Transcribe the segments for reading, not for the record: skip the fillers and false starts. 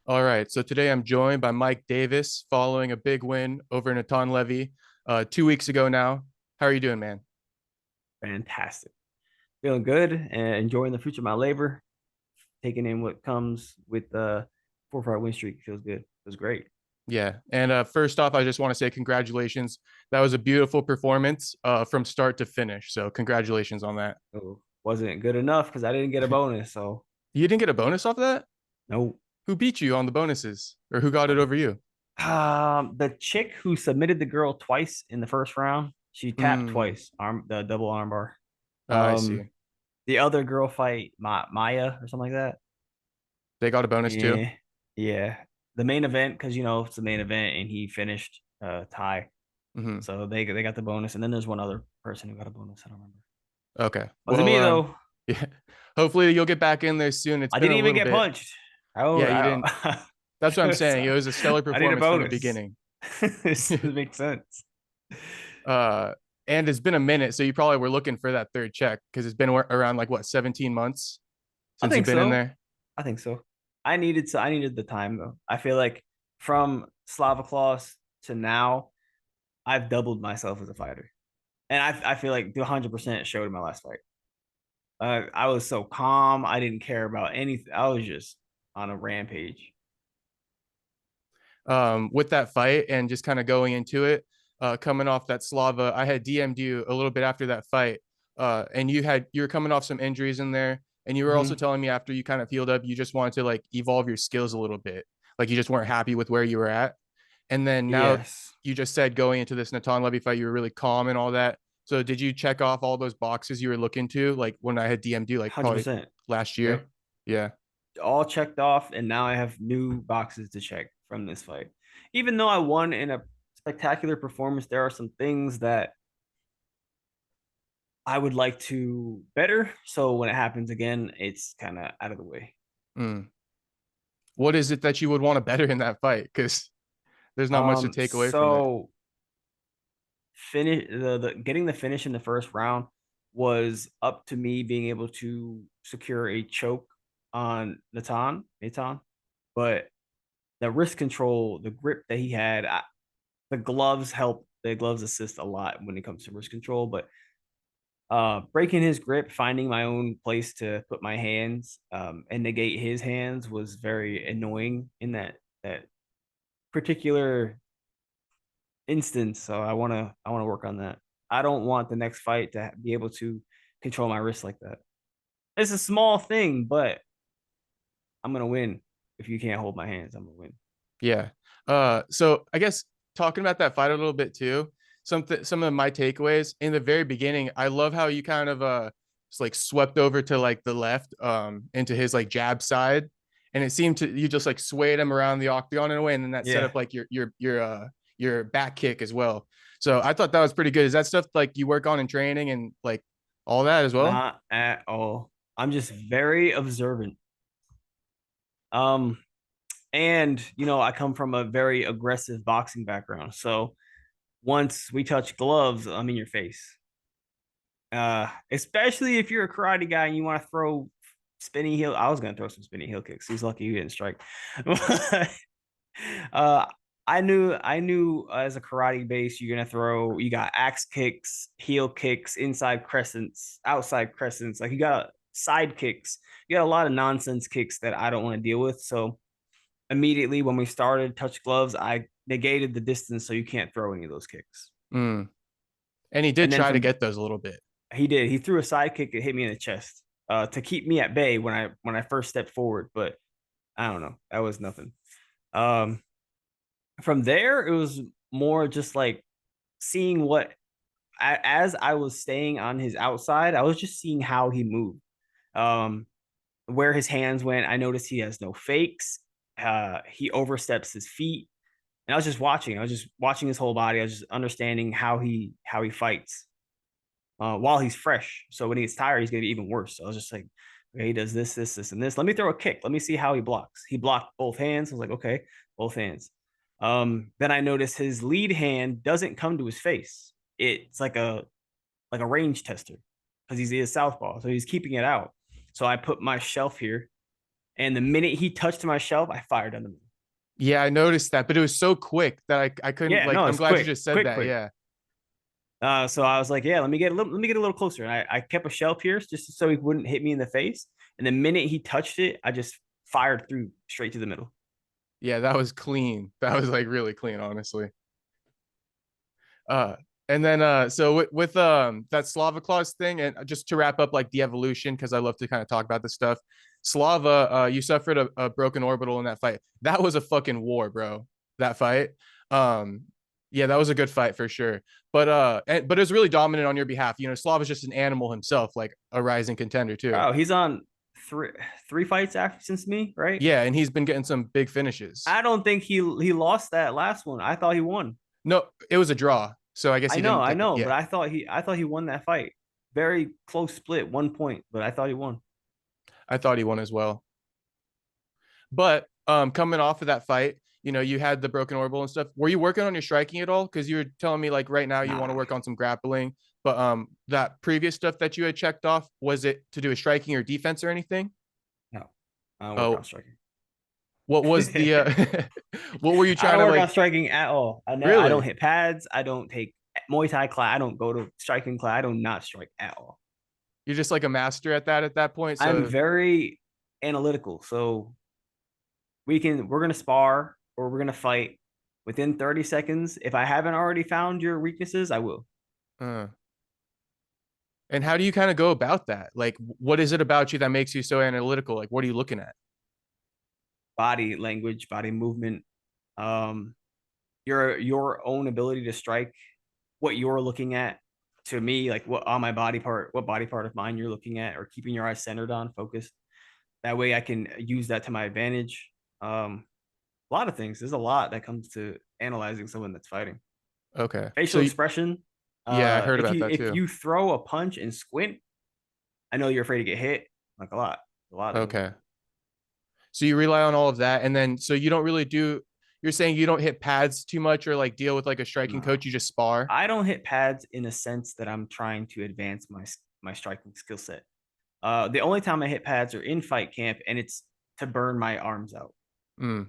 All right. So today I'm joined by Mike Davis following a big win over Natan Levy 2 weeks ago now. How are you doing, man? Fantastic. Feeling good and enjoying the fruits of my labor. Taking in what comes with the 4 fight win streak. Feels good. It was great. Yeah. And first off, I just want to say congratulations. That was a beautiful performance from start to finish. So congratulations on that. So wasn't good enough because I didn't get a bonus. So You didn't get a bonus off that? no. Who beat you on the bonuses or who got it over you? The chick who submitted the girl twice in the first round, she tapped Hmm. twice. The double armbar. I Um, see. the other girl fight Maya or something like that. They got a bonus too. Yeah, yeah. The main event because it's the main event and he finished tie. Hmm. So they got the bonus, and then there's one other person who got a bonus. I don't remember. Okay. Wasn't Well, me though. yeah. Hopefully you'll get back in there soon. It's I been didn't a even little get bit. punched. Oh, Yeah, you didn't. That's what I'm saying. It so was a stellar I need a performance from the bonus. beginning. This makes sense. uh, and it's been a minute, so you probably were looking for that third check because it's been around like what 17 months I since you've think been in so. there. I think so. I needed the time though. I feel like from Slava Claus to now, I've doubled myself as a fighter, and I feel like the 100% showed in my last fight. I was so calm. I didn't care about anything. I was just on a rampage. With that fight and just kind of going into it, coming off that Slava, I had DM'd you a little bit after that fight, and you were coming off some injuries in there, and you were also Mhm. telling me after you kind of healed up, you just wanted to like evolve your skills a little bit, like you just weren't happy with where you were at, and then now Yes. you just said going into this Natan Levy fight, you were really calm and all that. So did you check off all those boxes you were looking to, like when I had DM'd you, like probably 100%. last year? Yep. Yeah. All checked off, and now I have new boxes to check from this fight. Even though I won in a spectacular performance, there are some things that I would like to better. So when it happens again, it's kind of out of the way. Mm. What is it that you would want to better in that fight? Because there's not much to take away from it. So finish the getting the finish in the first round was up to me being able to secure a choke on Natan, but the wrist control, the grip that he had, the gloves help. The gloves assist a lot when it comes to wrist control, but breaking his grip, finding my own place to put my hands and negate his hands was very annoying in that particular instance. So I wanna work on that. I don't want the next fight to be able to control my wrist like that. It's a small thing, but I'm gonna win. If you can't hold my hands, I'm gonna win. Yeah. So I guess talking about that fight a little bit too. Some of my takeaways in the very beginning, I love how you kind of just like swept over to like the left into his like jab side. And it seemed to you just like swayed him around the octagon in a way, and then that set Yeah, up like your back kick as well. So I thought that was pretty good. Is that stuff like you work on in training and like all that as well? not at all. I'm just very observant. Um, and I come from a very aggressive boxing background, so once we touch gloves, I'm in your face. Especially if you're a karate guy and you want to throw spinning heel. I was gonna throw some spinning heel kicks. He's lucky you didn't strike. uh, I knew as a karate base, you're gonna throw. You got axe kicks, heel kicks, inside crescents, outside crescents. Like you got side kicks. You got a lot of nonsense kicks that I don't want to deal with. So immediately when we started touch gloves, I negated the distance so you can't throw any of those kicks. Mm. And he did And then try to from get those a little bit. He did. He threw a side kick that hit me in the chest to keep me at bay when I first stepped forward. But I don't know. That was nothing. Um, from there, it was more just like seeing as I was staying on his outside, I was just seeing how he moved, um, where his hands went. I noticed he has no fakes. He oversteps his feet, and I was just watching. I was just watching his whole body. I was just understanding how he fights while he's fresh. So when he gets tired, he's gonna be even worse. So I was just like, okay, he does this, and this. Let me throw a kick. Let me see how he blocks. He blocked both hands. I was like, okay, both hands. Then I noticed his lead hand doesn't come to his face. It's like a range tester because he's a southpaw, so he's keeping it out. So I put my shelf here, And the minute he touched my shelf, I fired on him. Yeah, I noticed that, but it was so quick that I couldn't Yeah, like. no, I'm it's glad you quick, just said quick, that. quick. Yeah, So I was like, yeah, let me get a little closer. And I kept a shell pierce just so he wouldn't hit me in the face. And the minute he touched it, I just fired through straight to the middle. yeah, that was clean. That was like really clean, honestly. Uh, and then so with that Slava Claus thing, and just to wrap up like the evolution, because I love to kind of talk about this stuff. Slava, you suffered a broken orbital in that fight. That was a fucking war, bro. That fight. Um, yeah, that was a good fight for sure. But it was really dominant on your behalf. You know, Slava's just an animal himself, like a rising contender too. Oh, he's on three three fights after since me, right? Yeah, and he's been getting some big finishes. I don't think he lost that last one. I thought he won. No, it was a draw. So I guess he didn't I take it. know, but Yeah, I thought he won that fight. Very close split, 1 point, but I thought he won. I thought he won as well. But coming off of that fight, you know, you had the broken orbital and stuff. Were you working on your striking at all? Because you were telling me like right now you want to Nah, work on some grappling. But that previous stuff that you had checked off, was it to do with striking or defense or anything? no, I don't work on Oh, striking. what was the what were you I trying don't to work on like striking at all. I don't really? hit pads. I don't take Muay Thai class. I don't go to striking class. I do not strike at all. You're just like a master at that point. I'm So very analytical. So we're gonna spar or we're gonna fight within 30 seconds. If I haven't already found your weaknesses, I will. uh, and how do you kind of go about that? Like what is it about you that makes you so analytical? Like what are you looking at? Body language, body movement, um, your own ability to strike, what you're looking at. To me, like what on my body part, what body part of mine you're looking at, or keeping your eyes centered on, focused. That way, I can use that to my advantage. A lot of things. There's a lot that comes to analyzing someone that's fighting. Okay. Facial expression. Yeah, I heard about that If too. you throw a punch and squint, I know you're afraid to get hit. Like a lot of Okay. movement. So you rely on all of that, and then so you don't really do. You're saying you don't hit pads too much, or like deal with like a striking No, coach. You just spar. I don't hit pads in a sense that I'm trying to advance my striking skill set. The only time I hit pads are in fight camp, and it's to burn my arms out. Mm,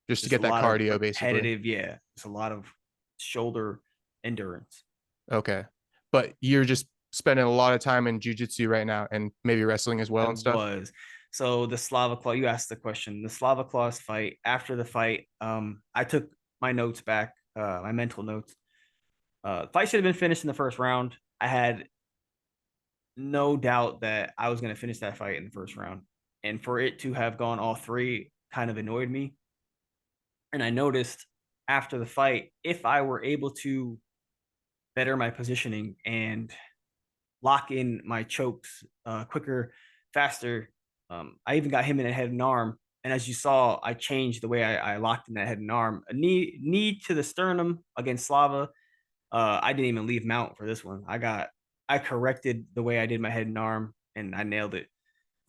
just to Just get a that lot of cardio, basically. repetitive, yeah. Just a lot of shoulder endurance. Okay, but you're just spending a lot of time in jujitsu right now, and maybe wrestling as well I and stuff. was. So the Slava Claus, you asked the question. The Slava Claus fight, after the fight, I took my notes back, my mental notes. Fight should have been finished in the first round. I had no doubt that I was going to finish that fight in the first round. And for it to have gone all three kind of annoyed me. And I noticed after the fight, if I were able to better my positioning and lock in my chokes quicker, faster. I even got him in a head and arm. And as you saw, I changed the way I locked in that head and arm. A knee to the sternum against Slava. I didn't even leave mount for this one. I corrected the way I did my head and arm, and I nailed it.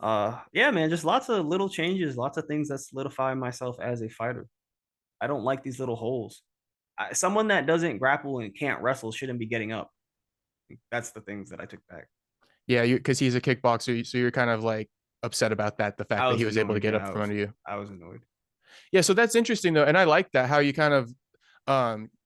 Yeah, man, just lots of little changes, lots of things that solidify myself as a fighter. I don't like these little holes. Someone that doesn't grapple and can't wrestle shouldn't be getting up. That's the things that I took back. Yeah, you because he's a kickboxer, so you're kind of like upset about that, the fact I that he was was able to annoyed. get Yeah, up from under you. I was annoyed. Yeah, so that's interesting though, and I like that how you kind of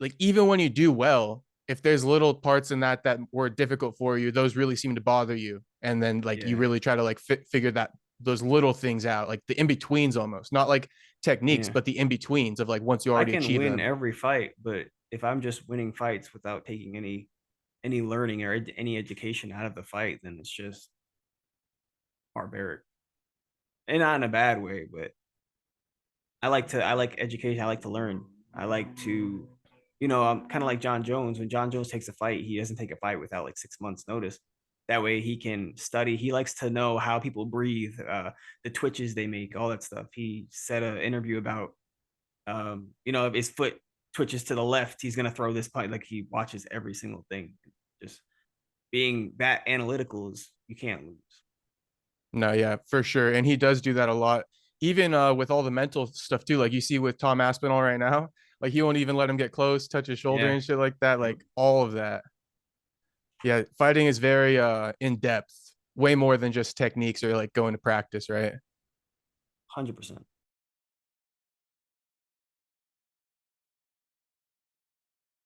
like even when you do well, if there's little parts in that were difficult for you, those really seem to bother you, and then like you Yeah, really try to like figure that those little things out, like the in betweens almost, not like techniques, yeah. but the in betweens of like once you I already can achieve win them. every fight, but if I'm just winning fights without taking any learning or any education out of the fight, then it's just barbaric. And not in a bad way, but I like education. I like to learn. I like to, I'm kind of like John Jones. When John Jones takes a fight, he doesn't take a fight without like 6 months notice. That way he can study. He likes to know how people breathe, the twitches they make, all that stuff. He said an interview about, if his foot twitches to the left, he's gonna throw this punch. Like he watches every single thing. Just being that analytical is you can't lose. No, yeah, for sure. And he does do that a lot. Even with all the mental stuff too. Like you see with Tom Aspinall right now. Like he won't even let him get close, touch his shoulder Yeah. and shit like that. Yep. Like all of that. Yeah, fighting is very in depth, way more than just techniques or like going to practice, right? 100%.